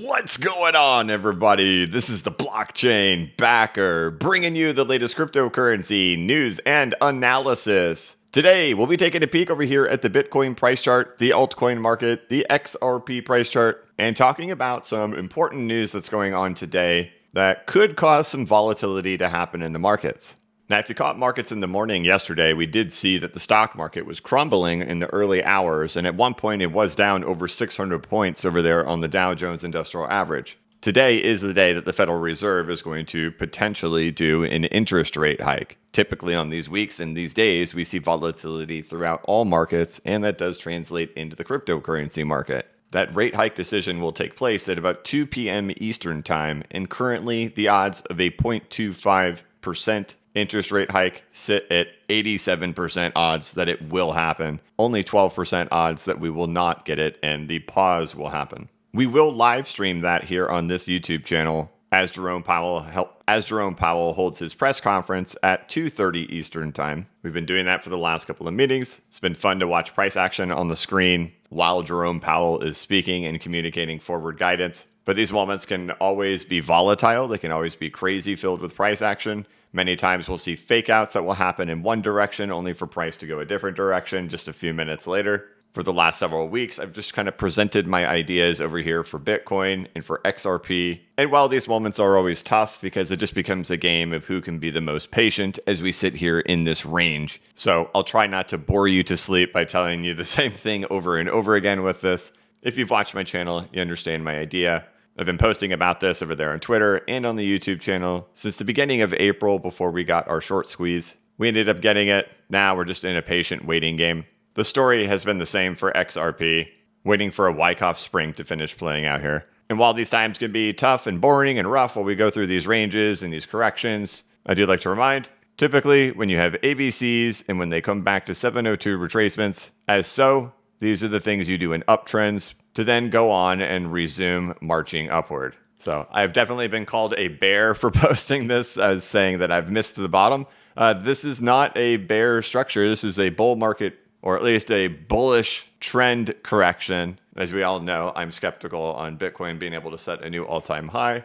What's going on, everybody? This is the Blockchain Backer, bringing you the latest cryptocurrency news and analysis. Today, we'll be taking a peek over here at the Bitcoin price chart, the altcoin market, the XRP price chart, and talking about some important news that's going on today that could cause some volatility to happen in the markets. Now, if you caught markets in the morning yesterday, we did see that the stock market was crumbling in the early hours, and at one point it was down over 600 points over there on the Dow Jones Industrial Average. Today is the day that the Federal Reserve is going to potentially do an interest rate hike. Typically on these weeks and these days, we see volatility throughout all markets, and that does translate into the cryptocurrency market. That rate hike decision will take place at about 2 p.m. Eastern Time, and currently the odds of a 0.25% interest rate hike sit at 87% odds that it will happen, only 12% odds that we will not get it and the pause will happen. We will live stream that here on this YouTube channel as Jerome Powell holds his press conference at 2:30 Eastern Time. We've been doing that for the last couple of meetings. It's been fun to watch price action on the screen while Jerome Powell is speaking and communicating forward guidance. But these moments can always be volatile. They can always be crazy, filled with price action. Many times we'll see fake outs that will happen in one direction only for price to go a different direction just a few minutes later. For the last several weeks, I've just kind of presented my ideas over here for Bitcoin and for XRP. And while these moments are always tough because it just becomes a game of who can be the most patient as we sit here in this range. So I'll try not to bore you to sleep by telling you the same thing over and over again with this. If you've watched my channel, you understand my idea. I've been posting about this over there on Twitter and on the YouTube channel since the beginning of April before we got our short squeeze. We ended up getting it. Now we're just in a patient waiting game. The story has been the same for XRP, waiting for a Wyckoff spring to finish playing out here. And while these times can be tough and boring and rough while we go through these ranges and these corrections, I do like to remind, typically when you have ABCs and when they come back to 702 retracements, these are the things you do in uptrends to then go on and resume marching upward. So I've definitely been called a bear for posting this as saying that I've missed the bottom. This is not a bear structure. This is a bull market, or at least a bullish trend correction. As we all know, I'm skeptical on Bitcoin being able to set a new all-time high.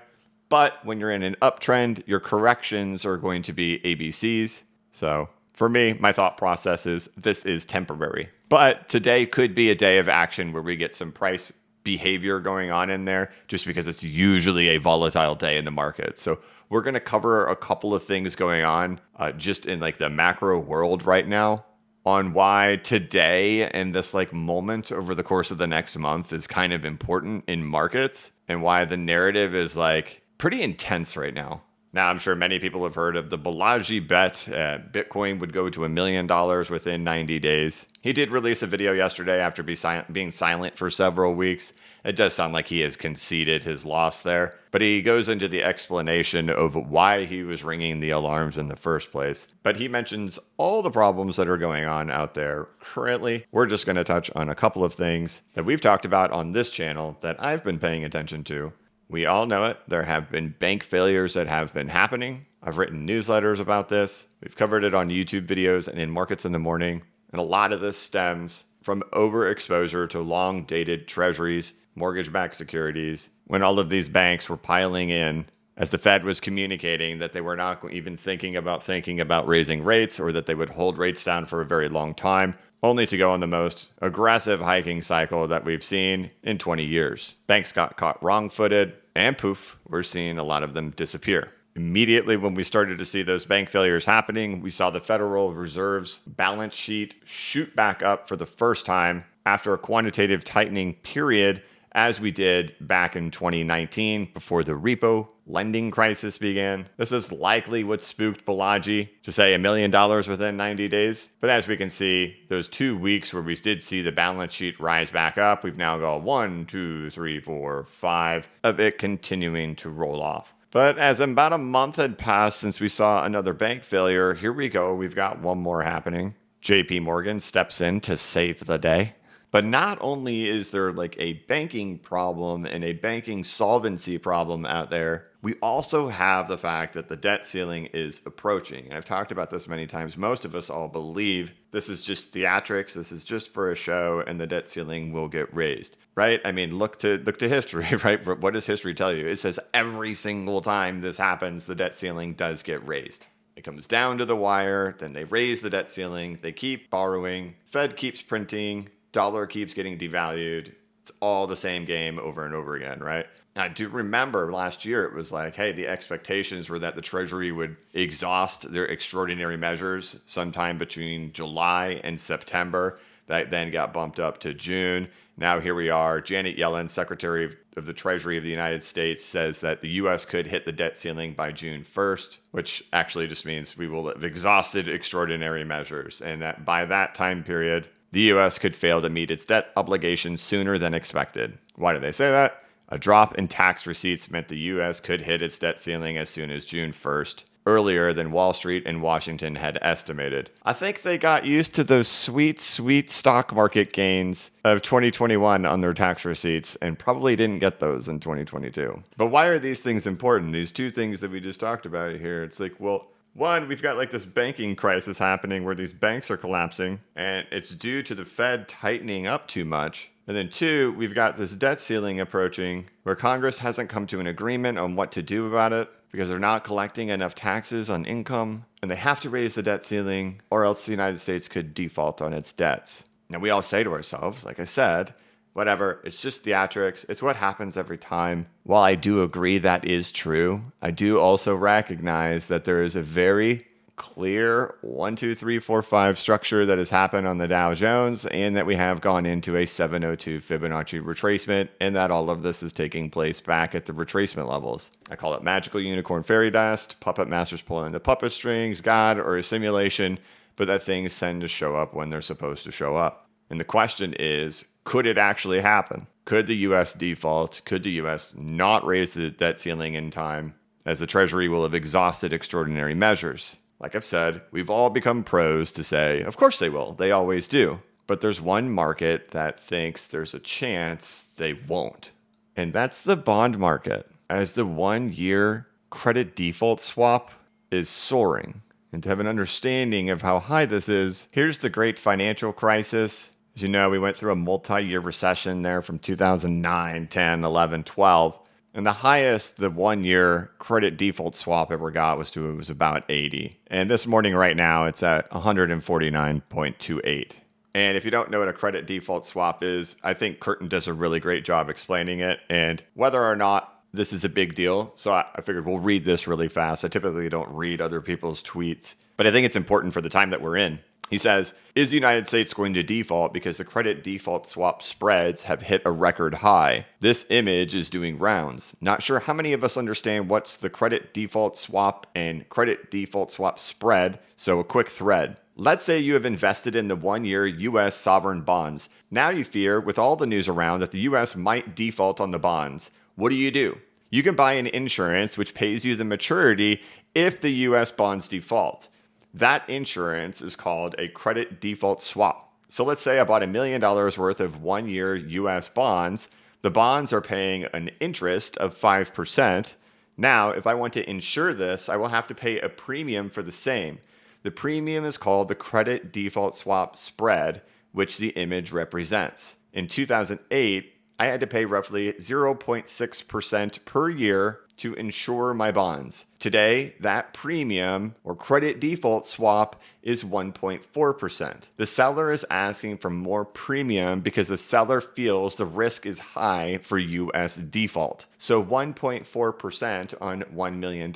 But when you're in an uptrend, your corrections are going to be ABCs. So for me, my thought process is this is temporary. But today could be a day of action where we get some price behavior going on in there just because it's usually a volatile day in the market. So we're going to cover a couple of things going on just in like the macro world right now on why today and this like moment over the course of the next month is kind of important in markets and why the narrative is like pretty intense right now. Now, I'm sure many people have heard of the Balaji Bet. Bitcoin would go to $1 million within 90 days. He did release a video yesterday after being silent for several weeks. It does sound like he has conceded his loss there, but he goes into the explanation of why he was ringing the alarms in the first place. But he mentions all the problems that are going on out there currently. We're just going to touch on a couple of things that we've talked about on this channel that I've been paying attention to. We all know it. There have been bank failures that have been happening. I've written newsletters about this. We've covered it on YouTube videos and in Markets in the Morning. And a lot of this stems from overexposure to long-dated treasuries, mortgage-backed securities, when all of these banks were piling in as the Fed was communicating that they were not even thinking about raising rates or that they would hold rates down for a very long time, only to go on the most aggressive hiking cycle that we've seen in 20 years. Banks got caught wrong-footed, and poof, we're seeing a lot of them disappear. Immediately when we started to see those bank failures happening, we saw the Federal Reserve's balance sheet shoot back up for the first time after a quantitative tightening period, as we did back in 2019 before the repo lending crisis began. This is likely what spooked Balaji to say $1 million within 90 days. But as we can see, those 2 weeks where we did see the balance sheet rise back up, we've now got 1, 2, 3, 4, 5 of it continuing to roll off. But as about a month had passed since we saw another bank failure, here we go. We've got one more happening. JP Morgan steps in to save the day. But not only is there like a banking problem and a banking solvency problem out there, we also have the fact that the debt ceiling is approaching. And I've talked about this many times. Most of us all believe this is just theatrics, this is just for a show, and the debt ceiling will get raised, right? I mean, look to history, right? What does history tell you? It says every single time this happens, the debt ceiling does get raised. It comes down to the wire, then they raise the debt ceiling, they keep borrowing, Fed keeps printing, dollar keeps getting devalued. It's all the same game over and over again, right? I do remember last year it was like, hey, the expectations were that the Treasury would exhaust their extraordinary measures sometime between July and September. That then got bumped up to June. Now here we are. Janet Yellen, Secretary of the Treasury of the United States, says that the U.S. could hit the debt ceiling by June 1st, which actually just means we will have exhausted extraordinary measures, and that by that time period, the U.S. could fail to meet its debt obligations sooner than expected. Why do they say that? A drop in tax receipts meant the U.S. could hit its debt ceiling as soon as June 1st, earlier than Wall Street and Washington had estimated. I think they got used to those sweet, sweet stock market gains of 2021 on their tax receipts and probably didn't get those in 2022. But why are these things important? These two things that we just talked about here. It's like, well, one, we've got like this banking crisis happening where these banks are collapsing, and it's due to the Fed tightening up too much. And then two, we've got this debt ceiling approaching where Congress hasn't come to an agreement on what to do about it because they're not collecting enough taxes on income, and they have to raise the debt ceiling or else the United States could default on its debts. Now, we all say to ourselves, like I said, whatever, it's just theatrics. It's what happens every time. While I do agree that is true, I do also recognize that there is a very clear 1, 2, 3, 4, 5 structure that has happened on the Dow Jones, and that we have gone into a 702 Fibonacci retracement, and that all of this is taking place back at the retracement levels. I call it magical unicorn fairy dust, puppet masters pulling the puppet strings, God, or a simulation, but that things tend to show up when they're supposed to show up. And the question is, could it actually happen? Could the U.S. default? Could the U.S. not raise the debt ceiling in time, as the Treasury will have exhausted extraordinary measures? Like I've said, we've all become pros to say, of course they will. They always do. But there's one market that thinks there's a chance they won't. And that's the bond market, as the 1-year credit default swap is soaring. And to have an understanding of how high this is, here's the great financial crisis. As you know, we went through a multi-year recession there from 2009, 10, 11, 12. And the highest the 1-year credit default swap ever got was about 80. And this morning right now, it's at 149.28. And if you don't know what a credit default swap is, I think Curtin does a really great job explaining it. And whether or not this is a big deal, so I figured we'll read this really fast. I typically don't read other people's tweets, but I think it's important for the time that we're in. He says, is the United States going to default because the credit default swap spreads have hit a record high? This image is doing rounds. Not sure how many of us understand what's the credit default swap and credit default swap spread, so a quick thread. Let's say you have invested in the 1-year U.S. sovereign bonds. Now you fear, with all the news around, that the U.S. might default on the bonds. What do? You can buy an insurance which pays you the maturity if the U.S. bonds default. That insurance is called a credit default swap. So let's say I bought $1 million worth of 1-year U.S. bonds. The bonds are paying an interest of 5%. Now, if I want to insure this, I will have to pay a premium for the same. The premium is called the credit default swap spread, which the image represents. In 2008, I had to pay roughly 0.6% per year to insure my bonds. Today, that premium or credit default swap is 1.4%. The seller is asking for more premium because the seller feels the risk is high for US default. So 1.4% on $1 million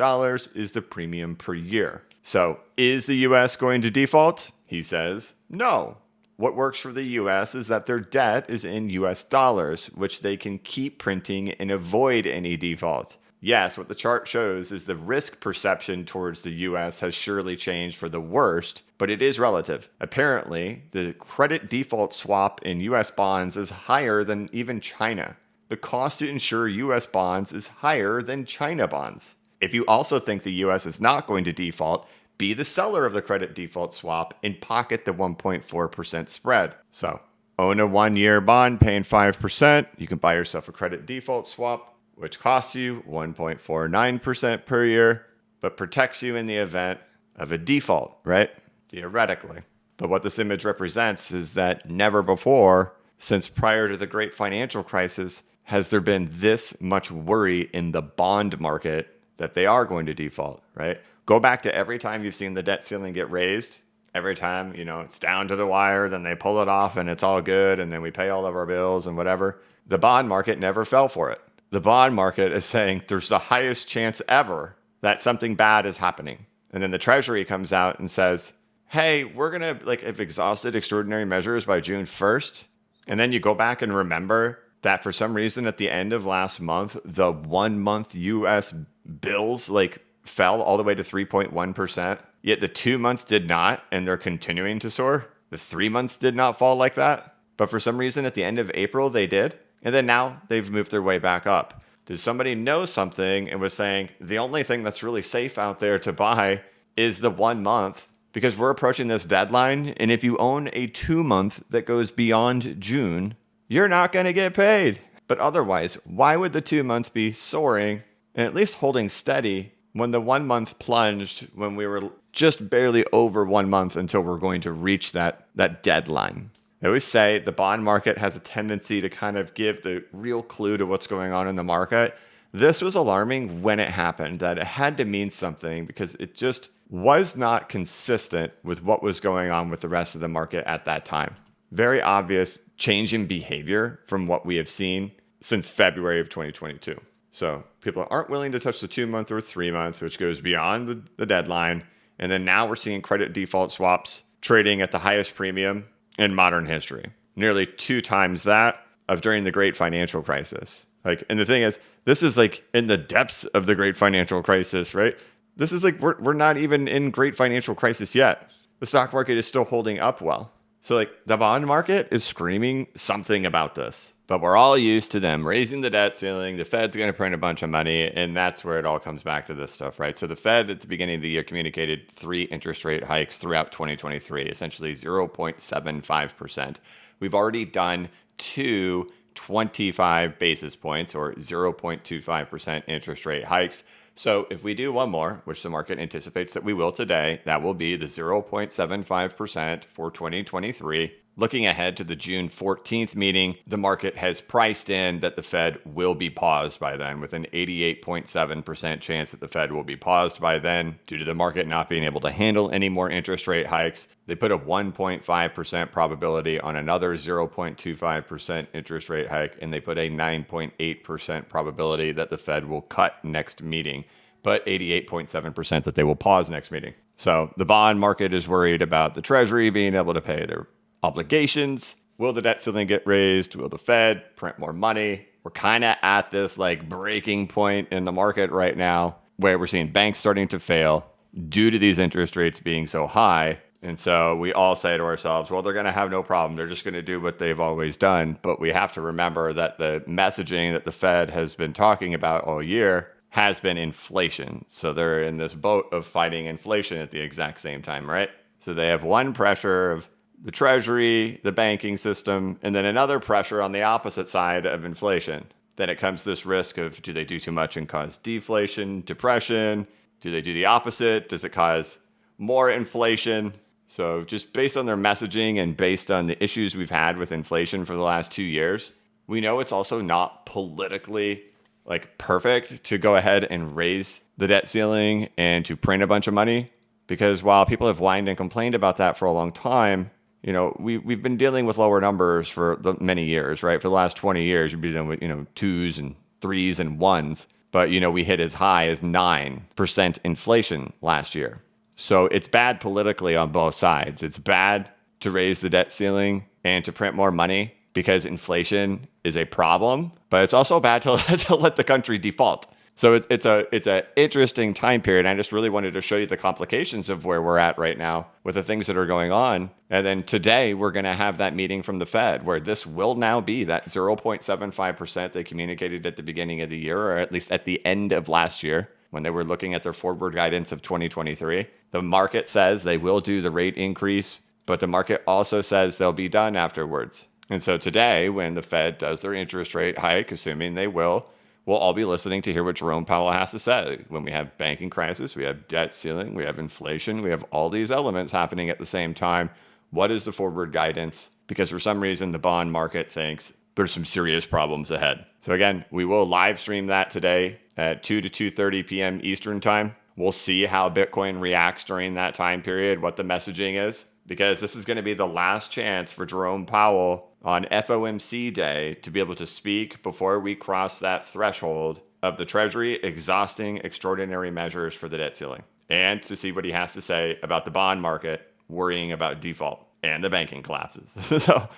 is the premium per year. So is the US going to default? He says, no. What works for the US is that their debt is in US dollars, which they can keep printing and avoid any default. Yes, what the chart shows is the risk perception towards the US has surely changed for the worst, but it is relative. Apparently, the credit default swap in US bonds is higher than even China. The cost to insure US bonds is higher than China bonds. If you also think the US is not going to default, be the seller of the credit default swap and pocket the 1.4% spread. So, own a 1-year bond paying 5%. You can buy yourself a credit default swap, which costs you 1.49% per year, but protects you in the event of a default, right? Theoretically. But what this image represents is that never before, since prior to the great financial crisis, has there been this much worry in the bond market that they are going to default, right? Go back to every time you've seen the debt ceiling get raised. Every time, it's down to the wire, then they pull it off and it's all good, and then we pay all of our bills and whatever. The bond market never fell for it. The bond market is saying there's the highest chance ever that something bad is happening. And then the Treasury comes out and says, hey, we're going to have exhausted extraordinary measures by June 1st. And then you go back and remember that for some reason at the end of last month, the 1 month US bills fell all the way to 3.1%. Yet the 2 months did not, and they're continuing to soar. The 3 months did not fall like that. But for some reason at the end of April, they did. And then now they've moved their way back up. Did somebody know something and was saying the only thing that's really safe out there to buy is the 1 month because we're approaching this deadline. And if you own a 2 month that goes beyond June, you're not going to get paid. But otherwise, why would the 2 month be soaring and at least holding steady when the 1 month plunged when we were just barely over 1 month until we're going to reach that deadline? I always say the bond market has a tendency to kind of give the real clue to what's going on in the market. This was alarming when it happened, that it had to mean something because it just was not consistent with what was going on with the rest of the market at that time. Very obvious change in behavior from what we have seen since February of 2022. So people aren't willing to touch the 2 month or 3 month, which goes beyond the deadline. And then now we're seeing credit default swaps trading at the highest premium in modern history, nearly 2 times that of during the great financial crisis. And the thing is, this is in the depths of the great financial crisis, right? This is we're not even in great financial crisis yet. The stock market is still holding up well. So the bond market is screaming something about this, but we're all used to them raising the debt ceiling. The Fed's going to print a bunch of money, and that's where it all comes back to this stuff, right? So the Fed at the beginning of the year communicated 3 interest rate hikes throughout 2023, essentially 0.75%. We've already done 2 25 basis points or 0.25% interest rate hikes. So if we do one more, which the market anticipates that we will today, that will be the 0.75% for 2023. Looking ahead to the June 14th meeting, the market has priced in that the Fed will be paused by then, with an 88.7% chance that the Fed will be paused by then due to the market not being able to handle any more interest rate hikes. They put a 1.5% probability on another 0.25% interest rate hike, and they put a 9.8% probability that the Fed will cut next meeting, but 88.7% that they will pause next meeting. So the bond market is worried about the Treasury being able to pay their obligations. Will the debt ceiling get raised? Will the Fed print more money? We're kind of at this breaking point in the market right now where we're seeing banks starting to fail due to these interest rates being so high. And so we all say to ourselves, well, they're going to have no problem. They're just going to do what they've always done. But we have to remember that the messaging that the Fed has been talking about all year has been inflation. So they're in this boat of fighting inflation at the exact same time, right? So they have one pressure of the Treasury, the banking system, and then another pressure on the opposite side of inflation. Then it comes this risk of, do they do too much and cause deflation, depression? Do they do the opposite? Does it cause more inflation? So just based on their messaging and based on the issues we've had with inflation for the last 2 years, we know it's also not politically perfect to go ahead and raise the debt ceiling and to print a bunch of money. Because while people have whined and complained about that for a long time, we've been dealing with lower numbers for many years, right? For the last 20 years, you've been dealing with, 2s and 3s and 1s. But, we hit as high as 9% inflation last year. So it's bad politically on both sides. It's bad to raise the debt ceiling and to print more money because inflation is a problem. But it's also bad to let the country default. So it's an interesting time period. I just really wanted to show you the complications of where we're at right now with the things that are going on. And then today we're going to have that meeting from the Fed where this will now be that 0.75% they communicated at the beginning of the year, or at least at the end of last year when they were looking at their forward guidance of 2023. The market says they will do the rate increase, but the market also says they'll be done afterwards. And so today, when the Fed does their interest rate hike, assuming they will, we'll all be listening to hear what Jerome Powell has to say. When we have banking crisis, we have debt ceiling, we have inflation, we have all these elements happening at the same time. What is the forward guidance? Because for some reason, the bond market thinks there's some serious problems ahead. So again, we will live stream that today at 2 to 2:30 p.m. Eastern time. We'll see how Bitcoin reacts during that time period, what the messaging is, because this is going to be the last chance for Jerome Powell on FOMC day to be able to speak before we cross that threshold of the Treasury exhausting extraordinary measures for the debt ceiling, and to see what he has to say about the bond market worrying about default and the banking collapses. So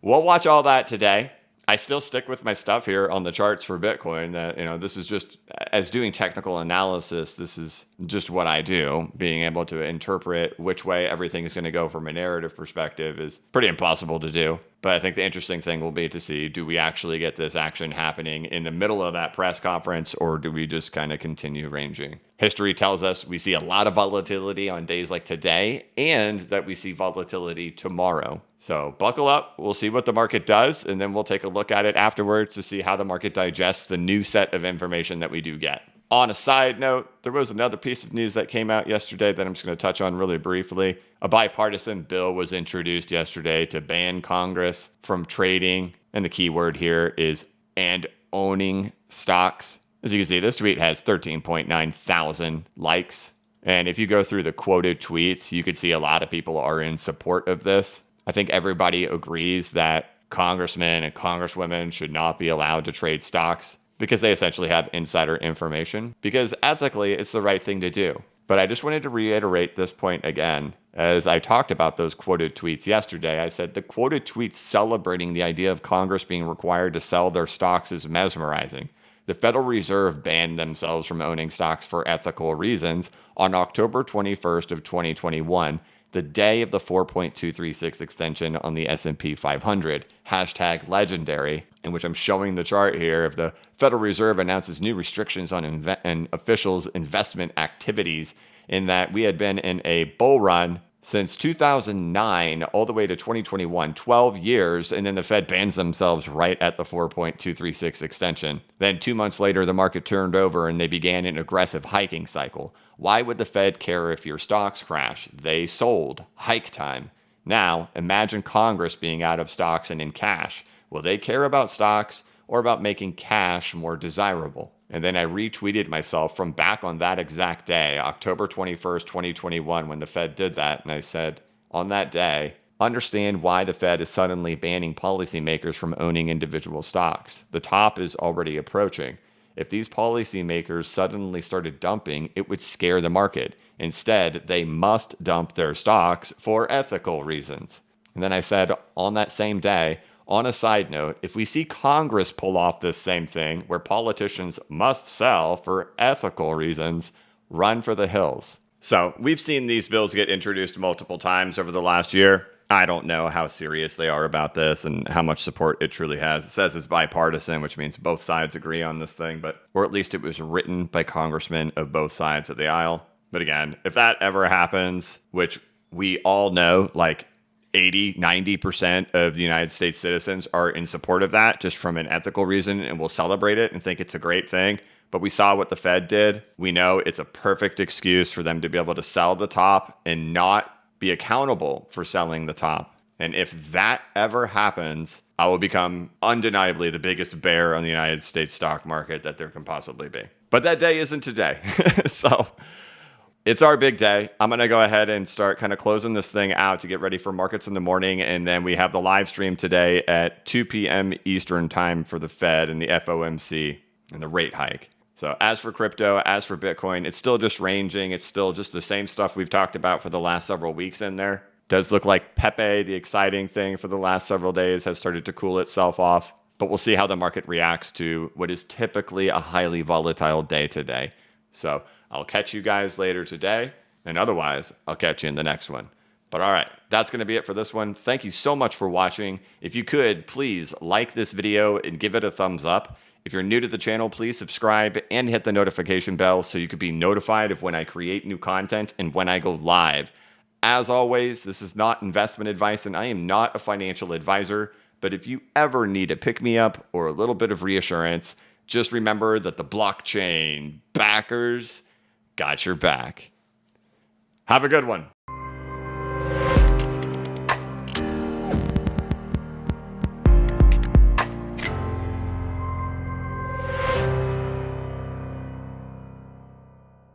we'll watch all that today. I still stick with my stuff here on the charts for Bitcoin that, this is just, as doing technical analysis, this is just what I do. Being able to interpret which way everything is going to go from a narrative perspective is pretty impossible to do. But I think the interesting thing will be to see, do we actually get this action happening in the middle of that press conference, or do we just kind of continue ranging? History tells us we see a lot of volatility on days like today, and that we see volatility tomorrow. So buckle up, we'll see what the market does, and then we'll take a look at it afterwards to see how the market digests the new set of information that we do get. On a side note, there was another piece of news that came out yesterday that I'm just going to touch on really briefly. A bipartisan bill was introduced yesterday to ban Congress from trading, and the key word here is "and owning" stocks. As you can see, this tweet has 13.9 thousand likes. And if you go through the quoted tweets, you could see a lot of people are in support of this. I think everybody agrees that congressmen and congresswomen should not be allowed to trade stocks because they essentially have insider information, because ethically it's the right thing to do. But I just wanted to reiterate this point again. As I talked about those quoted tweets yesterday, I said the quoted tweets celebrating the idea of Congress being required to sell their stocks is mesmerizing. The Federal Reserve banned themselves from owning stocks for ethical reasons on October 21st of 2021, the day of the 4.236 extension on the S&P 500, hashtag legendary, in which I'm showing the chart here of the Federal Reserve announces new restrictions on officials' investment activities, in that we had been in a bull run since 2009 all the way to 2021, 12 years, and then the Fed bans themselves right at the 4.236 extension. Then 2 months later, the market turned over and they began an aggressive hiking cycle. Why would the Fed care if your stocks crash? They sold. Hike time. Now, imagine Congress being out of stocks and in cash. Will they care about stocks or about making cash more desirable? And then I retweeted myself from back on that exact day, October 21st, 2021, when the Fed did that. And I said, on that day, understand why the Fed is suddenly banning policymakers from owning individual stocks. The top is already approaching. If these policymakers suddenly started dumping, it would scare the market. Instead, they must dump their stocks for ethical reasons. And then I said, on that same day, on a side note, if we see Congress pull off this same thing where politicians must sell for ethical reasons, run for the hills. So we've seen these bills get introduced multiple times over the last year. I don't know how serious they are about this and how much support it truly has. It says it's bipartisan, which means both sides agree on this thing, or at least it was written by congressmen of both sides of the aisle. But again, if that ever happens, which we all know, like 80, 90% of the United States citizens are in support of that just from an ethical reason and will celebrate it and think it's a great thing. But we saw what the Fed did. We know it's a perfect excuse for them to be able to sell the top and not be accountable for selling the top. And if that ever happens, I will become undeniably the biggest bear on the United States stock market that there can possibly be. But that day isn't today. So it's our big day. I'm going to go ahead and start kind of closing this thing out to get ready for markets in the morning. And then we have the live stream today at 2 p.m. Eastern time for the Fed and the FOMC and the rate hike. So as for crypto, as for Bitcoin, it's still just ranging. It's still just the same stuff we've talked about for the last several weeks in there. Does look like Pepe, the exciting thing for the last several days, has started to cool itself off. But we'll see how the market reacts to what is typically a highly volatile day today. So I'll catch you guys later today. And otherwise, I'll catch you in the next one. But all right, that's going to be it for this one. Thank you so much for watching. If you could, please like this video and give it a thumbs up. If you're new to the channel, please subscribe and hit the notification bell so you can be notified of when I create new content and when I go live. As always, this is not investment advice and I am not a financial advisor. But if you ever need a pick-me-up or a little bit of reassurance, just remember that the blockchain backers got your back. Have a good one.